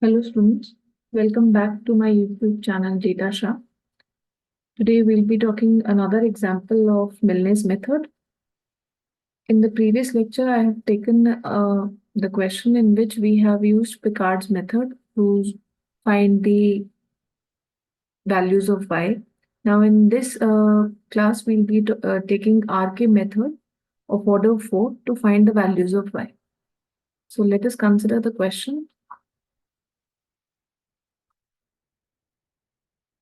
Hello students, welcome back to my YouTube channel Data Shah. Today we'll be talking another example of Milne's method. In the previous lecture, I have taken the question in which we have used Picard's method to find the values of y. Now in this class, we'll be taking RK method of order 4 to find the values of y. So let us consider the question.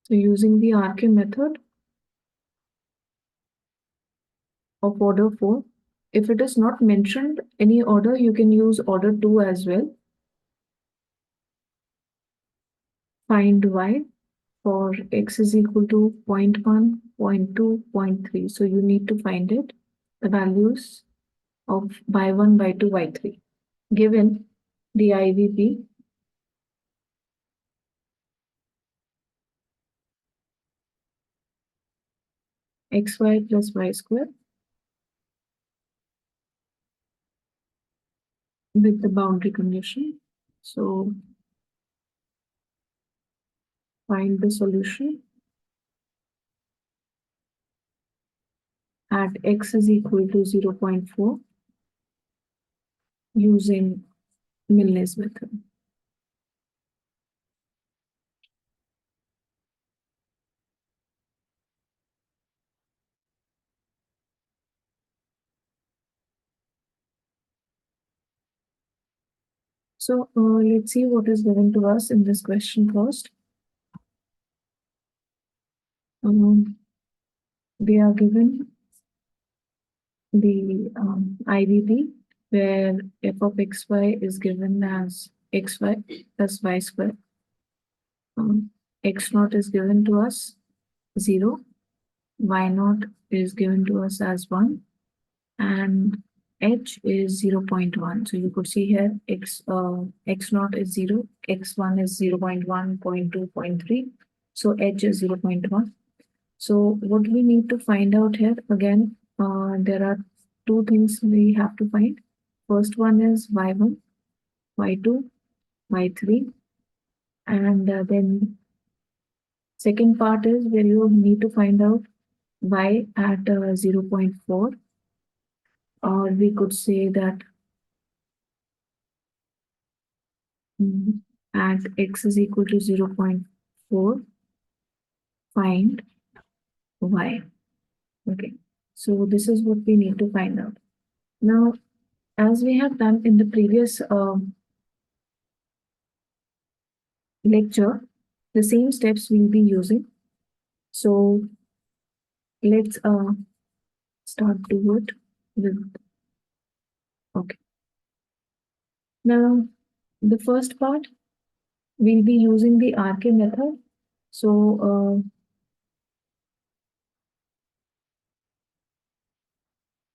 So using the RK method of order 4. If it is not mentioned any order, you can use order 2 as well. Find y for x is equal to 0.1, 0.2, 0.3. So you need to find it, the values of y1, y2, y3. Given the IVP, xy plus y square with the boundary condition. So find the solution at x is equal to 0.4 using Milne's method. So let's see what is given to us in this question first. We are given the IVP where f of xy is given as xy plus y square. X naught is given to us 0, y naught is given to us as 1, and h is 0.1. So you could see here x naught is 0, x1 is 0.1, 0.2, 0.3. So h is 0.1. So what we need to find out here again, there are two things we have to find. First one is y1, y2, y3, and then second part is where you need to find out y at 0.4, or we could say that at x is equal to 0.4, find y. Okay, so this is what we need to find out. Now, as we have done in the previous lecture, the same steps we'll be using. So let's start do it with, okay. Now, the first part, we'll be using the RK method. So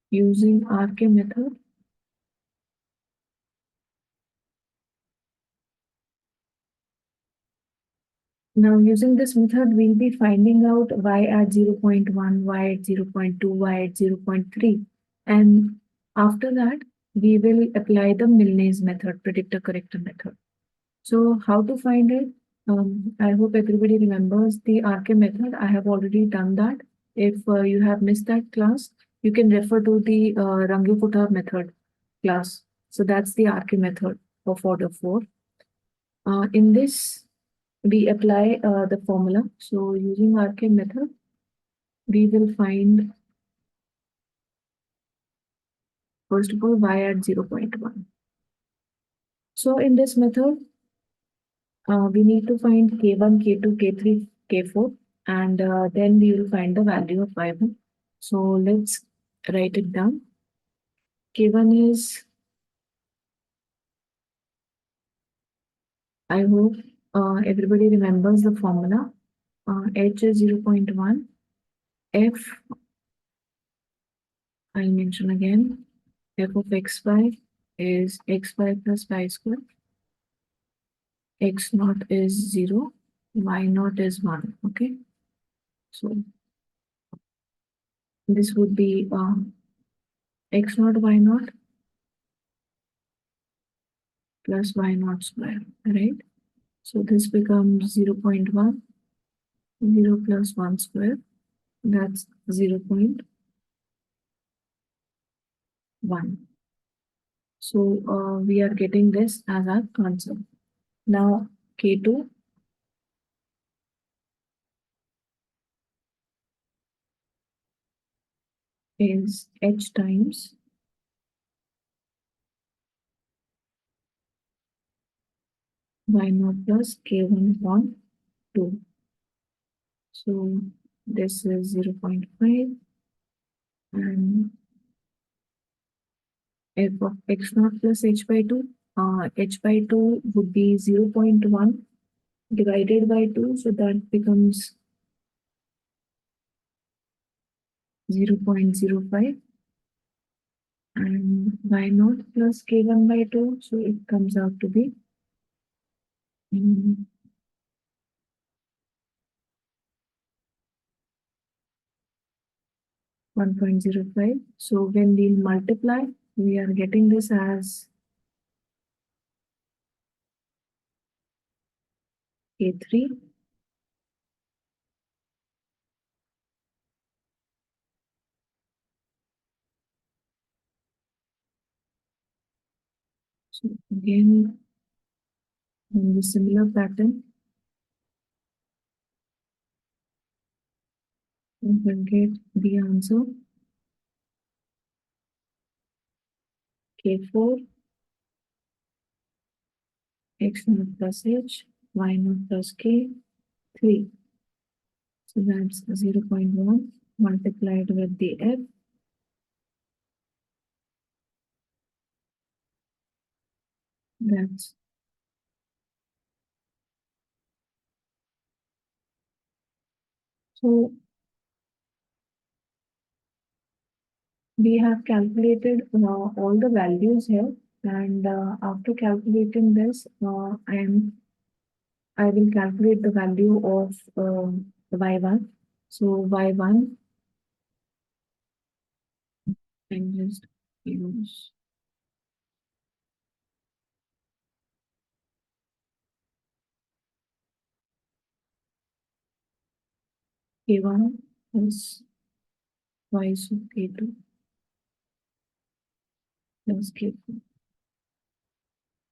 using RK method, now using this method, we'll be finding out y at 0.1, y at 0.2, y at 0.3. And after that, we will apply the Milne's method, predictor corrector method. So how to find it? I hope everybody remembers the RK method. I have already done that. If you have missed that class, you can refer to the Rangiputa method class. So that's the RK method of order 4. In this, we apply the formula. So using RK method, we will find, first of all, y at 0.1. So in this method, we need to find K1, K2, K3, K4, and then we will find the value of y1. So let's write it down. K1 is, I hope everybody remembers the formula. H is 0.1. F, I'll mention again. F of xy is xy plus y square. X naught is 0. Y naught is 1. Okay. So this would be x naught, y naught plus y naught square, right? So this becomes 0.1, 0 plus 1 square, that's 0.1. So we are getting this as our answer. Now K2 is H times y0 plus K1 upon 2. So this is 0.5 and f of x0 plus h by 2. H by 2 would be 0.1 divided by 2, so that becomes 0.05 and y0 plus k1 by 2, so it comes out to be 1.05. So when we multiply, we are getting this as K3 so again in the similar pattern we will get the answer K4 x0 plus h, y0 plus k, 3. So that's 0.1 multiplied with the f. That's so we have calculated all the values here, and after calculating this, I will calculate the value of y1. So y1, and just use k1 plus y so k2 plus k4.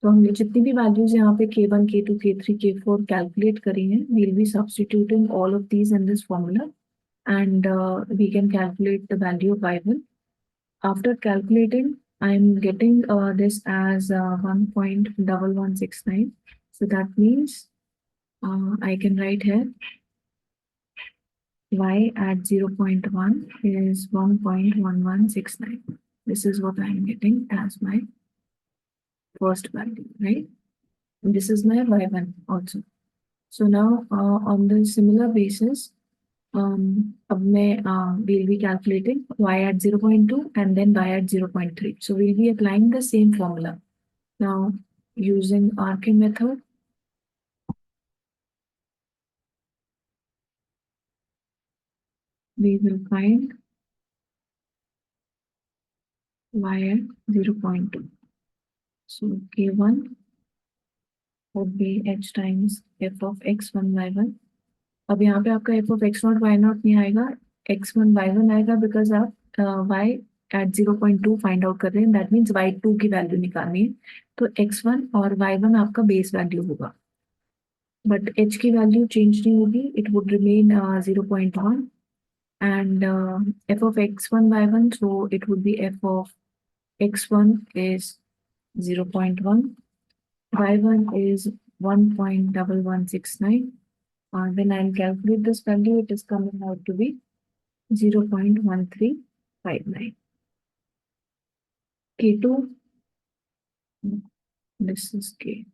तो हमने जितनी भी values यहाँ पे k1, k2, k3, k4 calculate करी हैं, we'll be substituting all of these in this formula and we can calculate the value of y1. After calculating, I'm getting this as 1.1169. So that means I can write here y at 0.1 is 1.1169. This is what I'm getting as my first value, right? And this is my y1 also. So now on the similar basis, अब मैं we'll be calculating y at 0.2 and then y at 0.3. So we'll be applying the same formula. Now using arcing method, we will find y at 0.2. So k1 would be h times f of x1 y1. अब यहाँ पे आपका f of x0 y0 नहीं आएगा, x1 y1 आएगा because आप y at 0.2 find out कर रहे हैं, दैट मीन्स y2 की वैल्यू निकालनी है, तो x1 और y1 आपका बेस वैल्यू होगा, बट h की वैल्यू चेंज नहीं होगी, it would remain 0.1 and f of x1 y1, so it would be f of x1 is 0.1, y1 is 1.1169. When I'll calculate this value, it is coming out to be 0.1359. K2, this is K.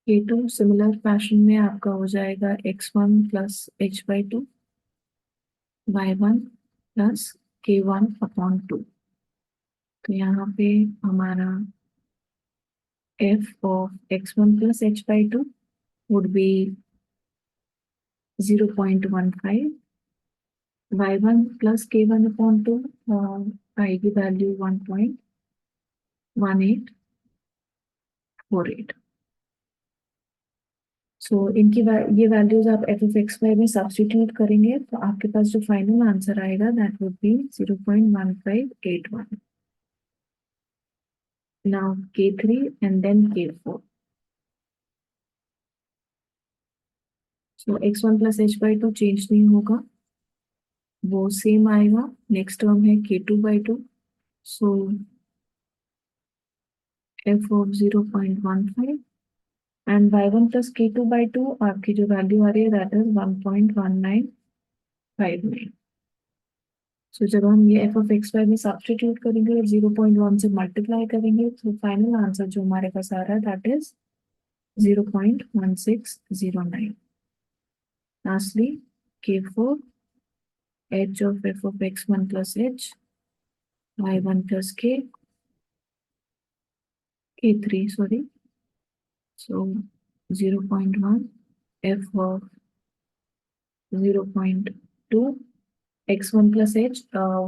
K2 similar fashion में आपका हो जाएगा x1 plus h by 2, y1 plus k1 upon 2. तो यहाँ पे हमारा f of x1 plus h by 2 would be 0.15, y1 plus k1 upon 2 आएगी value 1.15 1848। सो ये वैल्यूज आप एफ ऑफ एक्स वाई में सब्स्टिट्यूट करेंगे तो आपके पास जो फाइनल आंसर आएगा that would be 0.1581। Now K3 and then K4। So x1 plus h by two change नहीं होगा, वो सेम आएगा। नेक्स्ट टर्म है K2/2। So f of 0.15 and y1 plus K2/2 आपकी जो वैल्यू आ रही है दैट इज 1.1959। सो जब हम ये एफ ऑफ एक्स वाई में सब्स्टिट्यूट करेंगे और 0.1 से मल्टीप्लाई करेंगे तो फाइनल आंसर जो हमारे पास आ रहा है that is 0.1609। Lastly K4 h of f of x1 plus h y1 plus K3 sorry, so 0.1 f of 0.2 x1 plus h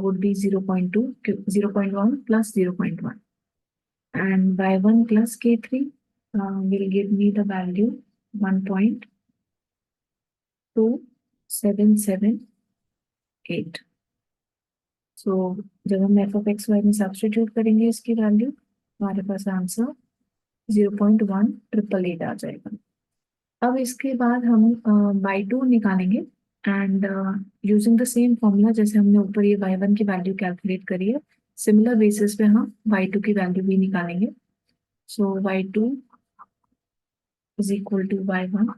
would be 0.2 0.1 plus 0.1 and y1 plus K3 will give me the value 1.2778। सो जब हम F of x y में substitute करेंगे इसकी value हमारे पास answer 0.1888 आ जाएगा। अब इसके बाद हम बाई टू निकालेंगे and using the same formula जैसे हमने ऊपर ये y1 की वैल्यू कैलकुलेट करी है, सिमिलर बेसिस पे हम y2 की वैल्यू भी निकालेंगे। सो y2 is equal to y1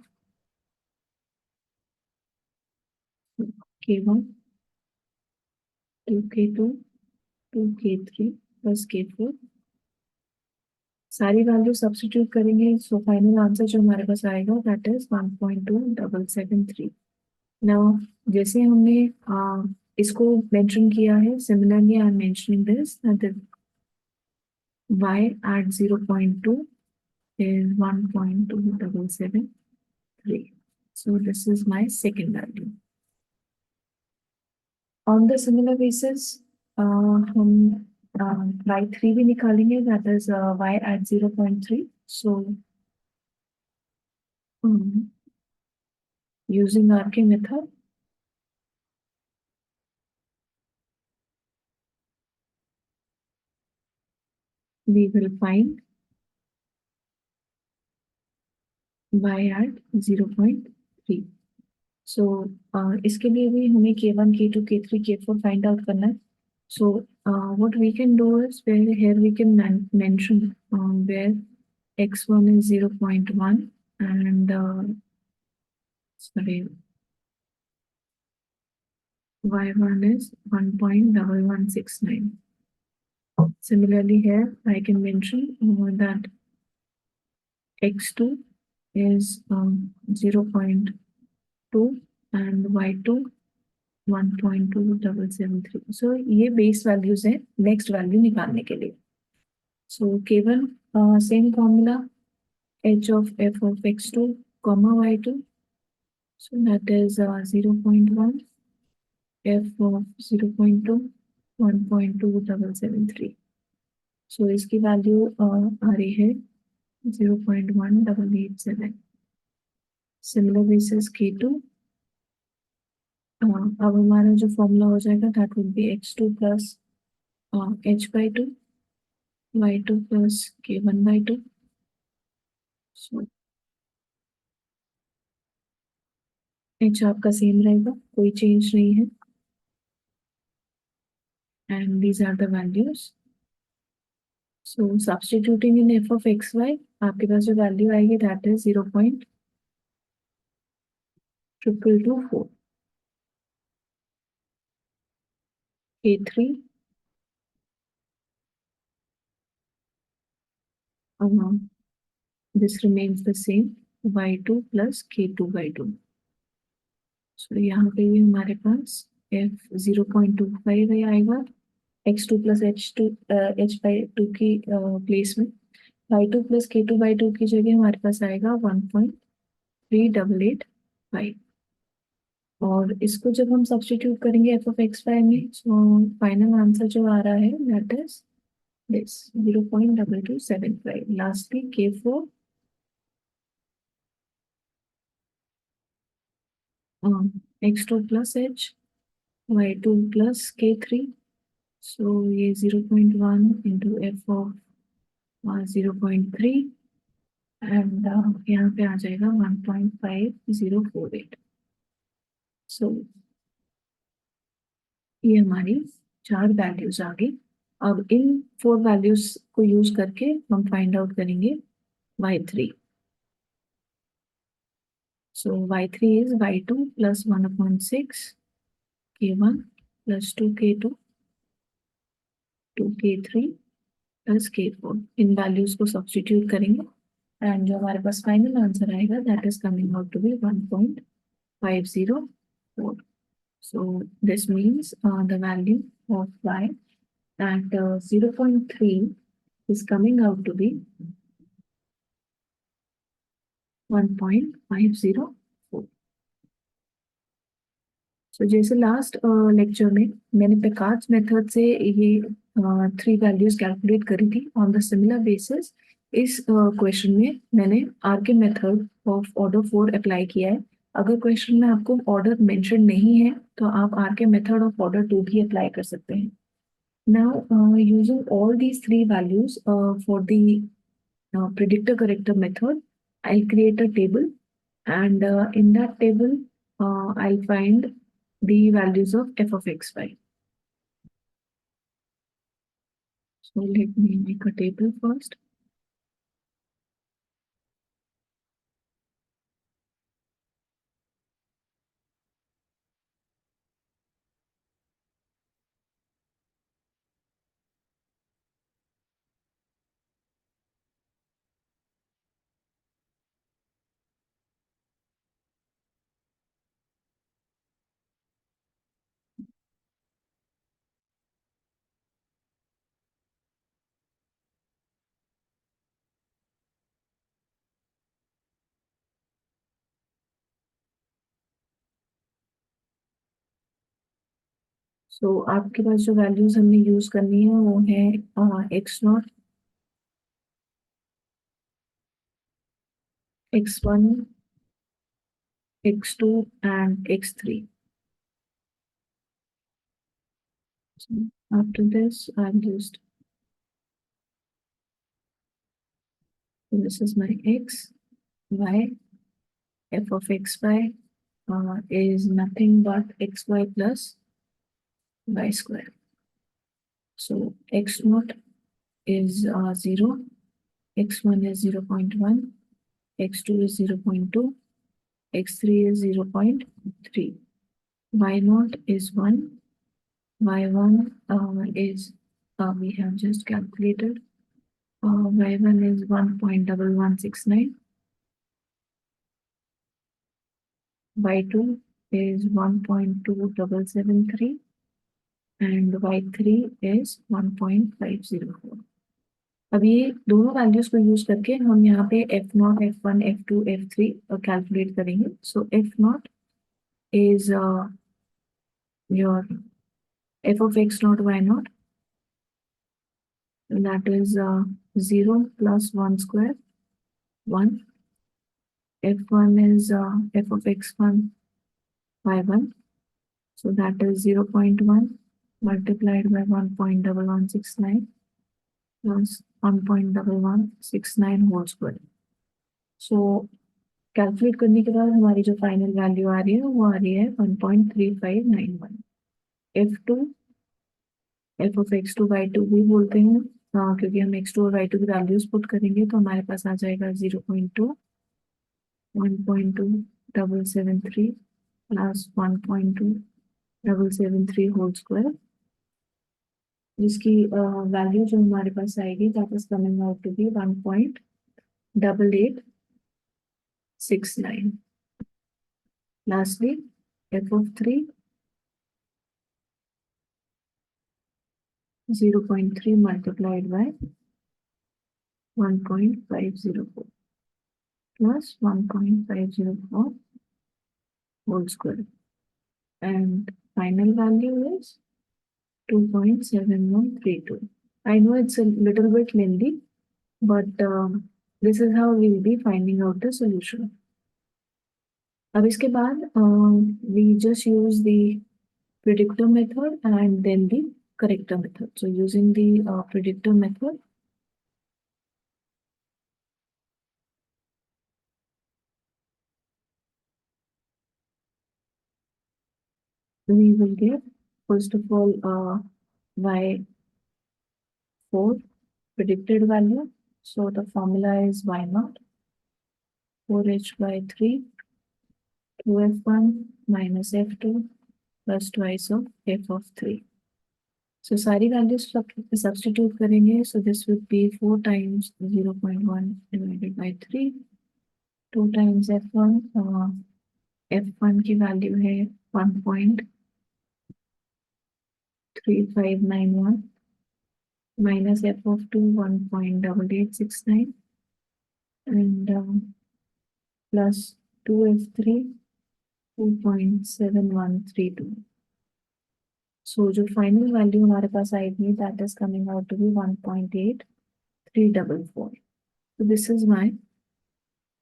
k1 2k2 2k3 plus k4 सारी वैल्यू सब्स्टिट्यूट करेंगे सो फाइनल आंसर जो हमारे पास आएगा दैट इज 1.2773। नाउ जैसे हमने इसको मेंशन किया है, similarly I am mentioning this that y at 0.2 is 1.2773। so this is my second value। On the similar basis हम y3 भी निकालेंगे that is y at 0.3। so using RK method we will find y at 0.3। सो इसके लिए भी हमें K1 K2 K3 K4 find out करना है। सो what we can do is where here we can mention where x1 is 0.1 and sorry y1 is 1.1169। Similarly here I can mention that x2 is 0.2 and y2 1.2773। सो ये base values है next value निकालने के लिए। सो केवल same formula h of f of x2 comma y2, so that is 0.1 f of 0.2 1.2773। सो इसकी value आ रही है 0.1887। Similar basis K2 अब हमारा जो फॉर्मूला हो जाएगा that would be x2 plus h/2 y2 plus k1/2। So h आपका सेम रहेगा, कोई चेंज नहीं है and these are the values. So substituting in f of x y आपके पास जो वैल्यू आएगी that is 0.2224। K3 this remains the same y2 plus k2/2। सो यहाँ पे भी हमारे पास f 0.25 आएगा x2 प्लस h/2 की प्लेस में, y2 प्लस k2/2 की जगह हमारे पास आएगा 1.3885। और इसको जब हम सब्स्टिट्यूट करेंगे एफ ऑफ एक्स वाई में, सो फाइनल आंसर जो आ रहा है that is this 0.2275. Lastly, K4 x2 plus h, y2 plus K3. So ये 0.1 into f of 0.3 and यहाँ पे आ जाएगा 1.5048. So ये हमारी 4 वैल्यूज आ गई. अब इन 4 वैल्यूज को यूज करके हम फाइंड आउट करेंगे y3. So y3 is y2 plus 1/6 k1 plus 2k2 2k3 plus k4. इन वैल्यूज को सब्स्टिट्यूट करेंगे एंड जो हमारे पास फाइनल आंसर आएगा that is coming out to be 1.504. So this means the value of y at 0.3 is coming out to be 1.504. So जैसे last lecture में मैंने पेकार्ड्स मेथड से ये 3 वैल्यूज कैलकुलेट करी थी ऑन द सिमिलर बेसिस. इस question में मैंने आर के मेथड ऑफ ऑर्डर 4 अप्लाई किया है. अगर क्वेश्चन में आपको ऑर्डर मेंशन नहीं है तो आप आर के मेथड ऑफ ऑर्डर 2 भी अप्लाई कर सकते हैं. Now using all these 3 values for the predictor corrector method, I'll create a table and in that table I'll find the values of f of xy. So let me make a table first. So आपके पास जो values हमने use करनी है वो है x0, x1, x2 and x3. So after this I'll just, so this is my x, y, f of xy is nothing but xy plus y square. So x0 is 0, x1 is 0.1, x2 is 0.2, x3 is 0.3, y0 is 1, y1 is we have just calculated, y1 is 1.1169, y2 is 1.2773 and y3 is 1.504. अब ये दोनों values को use करके हम यहाँ पे f0, f1, f2, f3 calculate करेंगे. सो f0 is your f of x0, y0, that is 0 plus 1 square, 1. f1 is f of x1, y1, so that is 0.1 multiplied by 1.1169 plus 1.1169 whole square. So calculate करने के बाद हमारी जो final value आ रही है वो आ रही है 1.3591. f2 f of x2 y2 भी बोलते हैं क्योंकि हम x2 और y2 की वैल्यूज पुट करेंगे तो हमारे पास आ जाएगा 0.2 1.2773 प्लस 1.2773 होल स्क्वायर, जिसकी वैल्यू जो हमारे पास आएगी that is coming out to be 1.8869. Lastly, f of 3 0.3 multiplied by 1.504 plus 1.504 whole square, and final value is 2.7132. I know it's a little bit lengthy, but this is how we'll be finding out the solution. अब इसके बाद we just use the predictor method and then the corrector method. So using the predictor method, we will get first of all y4 predicted value. So the formula is y naught 4h by 3 2f1 minus f2 plus twice of f of 3. So सारी values substitute करेंगे. So this would be 4 times 0.1 divided by 3, 2 times f1. f1 की value है 1.3591 minus f of 2 1.8869 and plus 2f3 2.7132. So जो final value हमारे पास आएगी that is coming out to be 1.8344. So this is my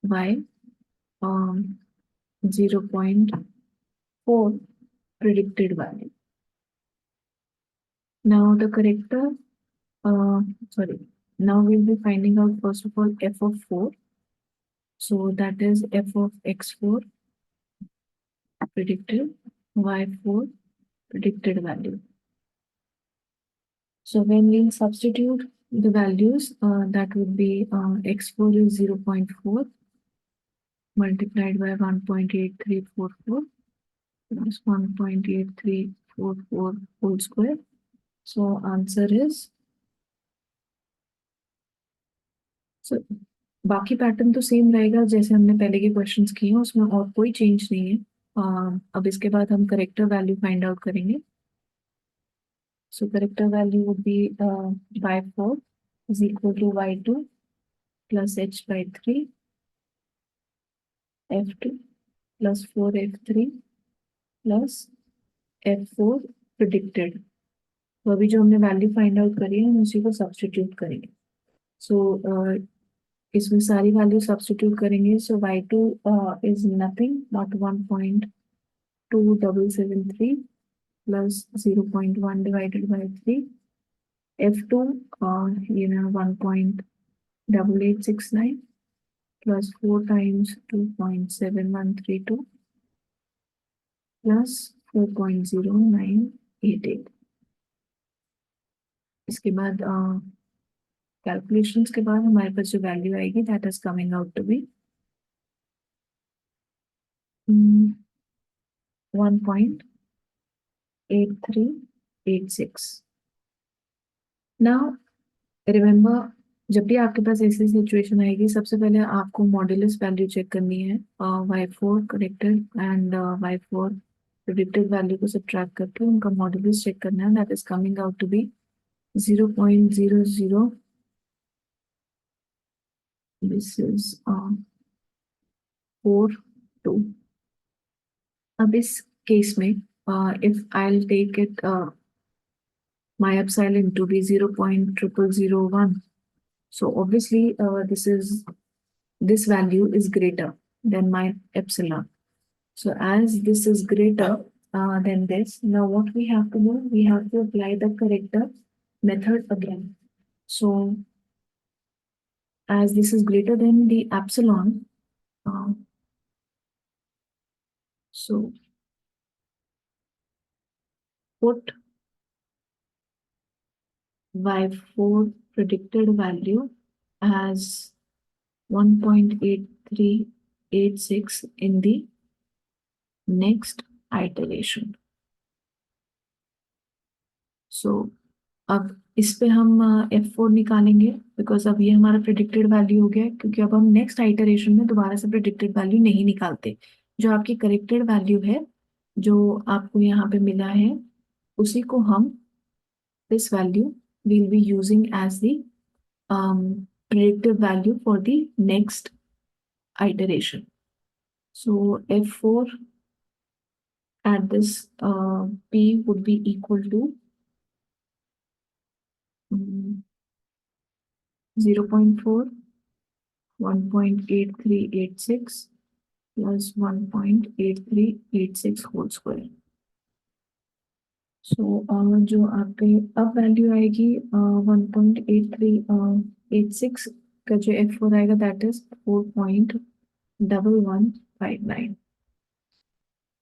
y 0.4 predicted value. Now the corrector, now we'll be finding out first of all f of 4. So that is f of x4 predicted, y4 predicted value. So when we substitute the values, that would be x4 is 0.4 multiplied by 1.8344 plus 1.8344 whole square. So answer is, so बाकी pattern तो same रहेगा जैसे हमने पहले के questions किए हैं, उसमें और कोई चेंज नहीं है. अब इसके बाद हम करेक्टर वैल्यू फाइंड आउट करेंगे. So corrector value would be y4 is equal to y2 plus h by 3 f2 plus 4f3 plus f4 predicted. तो अभी जो हमने वैल्यू फाइंड आउट करी है हम उसी को सब्स्टिट्यूट करेंगे. सो इसमें सारी वैल्यू सब्स्टिट्यूट करेंगे. सो y2 is nothing but 1.2773 plus 0.1 divided by 3. f2 1.8869 plus 4 times 2.7132 plus 4.0988. इसके बाद कैलकुलेशंस के बाद हमारे पास जो वैल्यू आएगी that is coming out to be 1.8386. Now remember, जब भी आपके पास ऐसी सिचुएशन आएगी सबसे पहले आपको मॉड्यूलस वैल्यू चेक करनी है. y4 corrected and y4 predicted value को सब्ट्रैक्ट करके उनका मॉड्यूलस चेक करना है. That is coming out to be 0.00. This is 4.2. अब इस केस में if I'll take it my epsilon to be 0.0001, so obviously this value is greater than my epsilon. So as this is greater than this, now what we have to do, we have to apply the corrector method again. So as this is greater than the epsilon, so put y4 predicted value as 1.8386 in the next iteration. So अब इस पे हम f4 निकालेंगे because अब ये हमारा predicted value हो गया, क्योंकि अब हम नेक्स्ट आइटरेशन में दोबारा से प्रिडिक्टेड वैल्यू नहीं निकालते. जो आपकी करेक्टेड वैल्यू है जो आपको यहाँ पे मिला है उसी को हम this value we'll be using as the predictive value for the next iteration. So f4 at this p would be equal to 0.4, 1.8386 plus 1.8386 whole square. So जो आपके अब वैल्यू आएगी 1.8386 का जो F4 आएगा दैट इज 4.1159.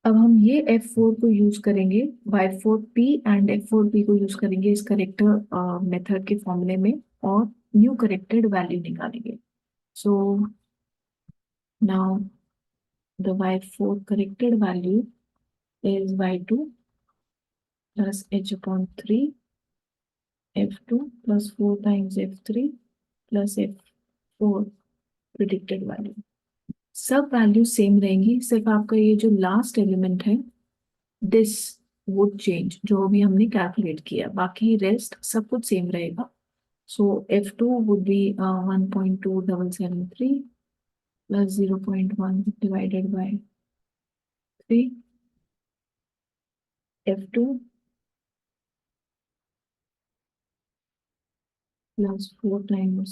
अब हम ये F4 को यूज करेंगे, Y4P एंड F4P को यूज करेंगे इस करेक्टर मेथड के फॉर्मूले में और न्यू करेक्टेड वैल्यू निकालेंगे. So now the Y4 corrected value is Y2 plus H upon 3 F2 plus 4 times F3 plus F4 predicted value. सब वैल्यू सेम रहेंगी, सिर्फ आपका ये जो लास्ट एलिमेंट है दिस वुड चेंज, जो भी हमने कैलकुलेट किया, बाकी रेस्ट सब कुछ सेम रहेगा. सो F2 would be 1.2773 plus 0.1 divided by 3 F2 plus 4 times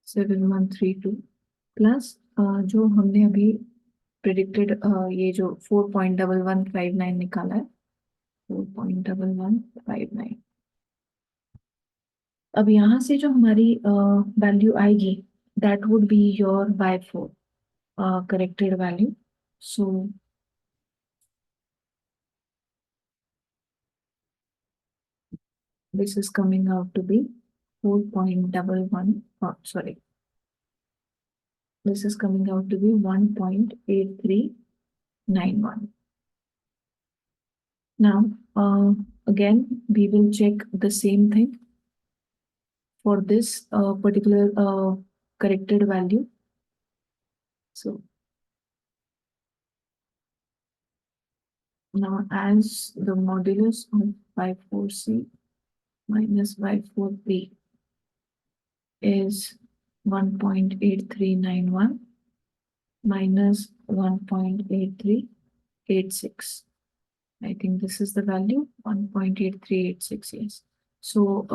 7132 plus जो हमने अभी प्रिडिक्टेड ये जो 4.1159 निकाला है 4.1159. अब यहाँ से जो हमारी वैल्यू आएगी that would be your Y4 corrected value. So this is coming out to be 4.11 sorry, this is coming out to be 1.8391. Now again we will check the same thing for this particular corrected value. So now as the modulus of Y4C minus Y4P is 1.8391 minus 1.8386. I think this is the value 1.8386. Yes. So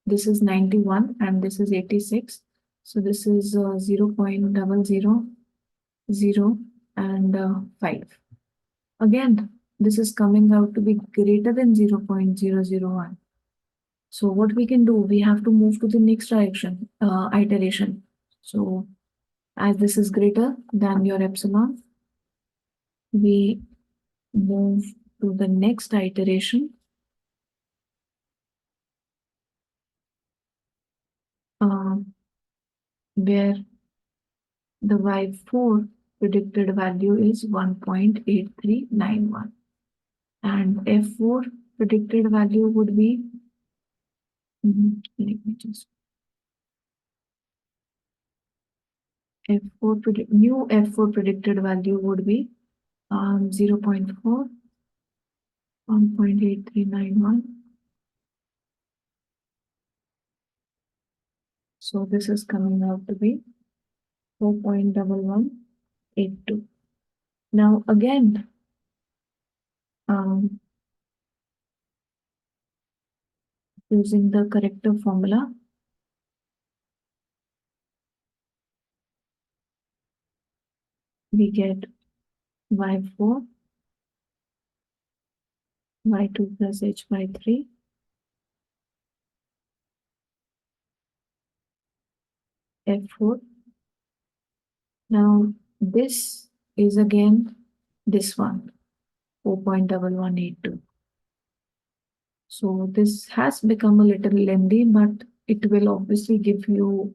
this is 91 and this is 86. So this is 0.000 and 5. Again, this is coming out to be greater than 0.001. So what we can do, we have to move to the next direction, iteration. So as this is greater than your epsilon, we move to the next iteration. Where the Y4 predicted value is 1.8391 and F4 predicted value would be let me just new F4 predicted value would be 0.4, 1.8391. So this is coming out to be 4.1182. Now again, using the corrective formula, we get Y4, Y2 plus H by 3, F4. Now this is again this one, 4.1182. So this has become a little lengthy, but it will obviously give you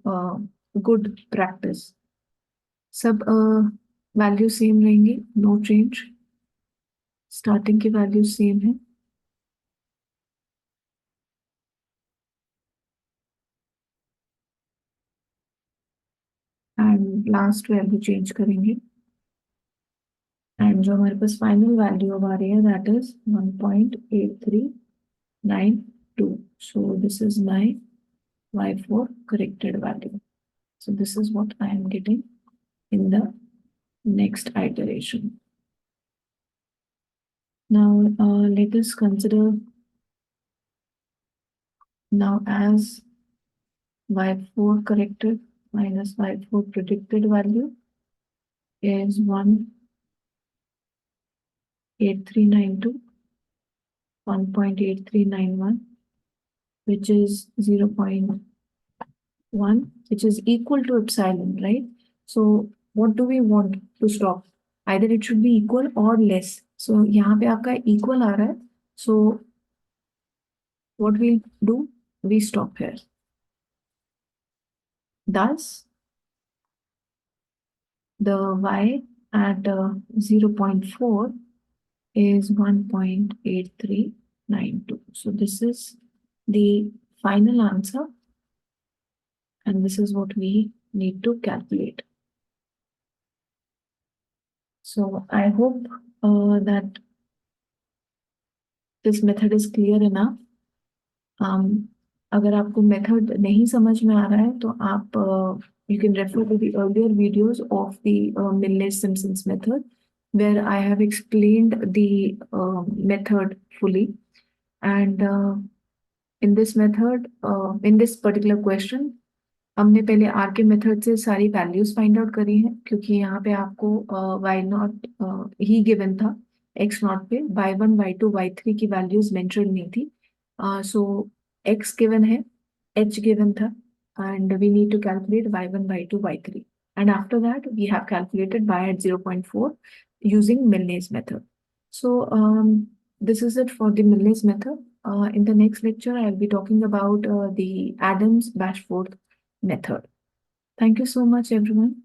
good practice. सब value same रहेंगी, no change, starting की value same है. And last value change करेंगे and जो हमारे पास final value अब आ रही है that is 1.8392. So this is my Y4 corrected value. So this is what I am getting in the next iteration. Now let us consider now as y4 corrected minus y4 predicted value is 1.8392, 1.8391, which is 0.1, which is equal to epsilon, right? So what do we want to stop? Either it should be equal or less. So यहाँ पे आपका equal आ रहा है. So what we do? We stop here. Thus, the y at 0.4 is 1.8392. So this is the final answer, and this is what we need to calculate. So I hope that this method is clear enough. अगर आपको method नहीं समझ में आ रहा है तो आप you can refer to the earlier videos of the Milne Simpsons method, where I have explained the method fully. And in this method, in this particular question, हमने पहले आर के मेथड से सारी वैल्यूज फाइंड आउट करी हैं, क्योंकि यहाँ पे आपको वाई नॉट ही गिवन था, एक्स नॉट पे y1 y2 y3 की वैल्यूज मेंशन नहीं थी. सो x गिवन है, h गिवन था, and we need to calculate y1 y2 y3, and after that we have calculated y at 0.4 using Milne's method. So this is it for the Milne's method. In the next lecture I'll be talking about the Adams-Bashforth method. Thank you so much, everyone.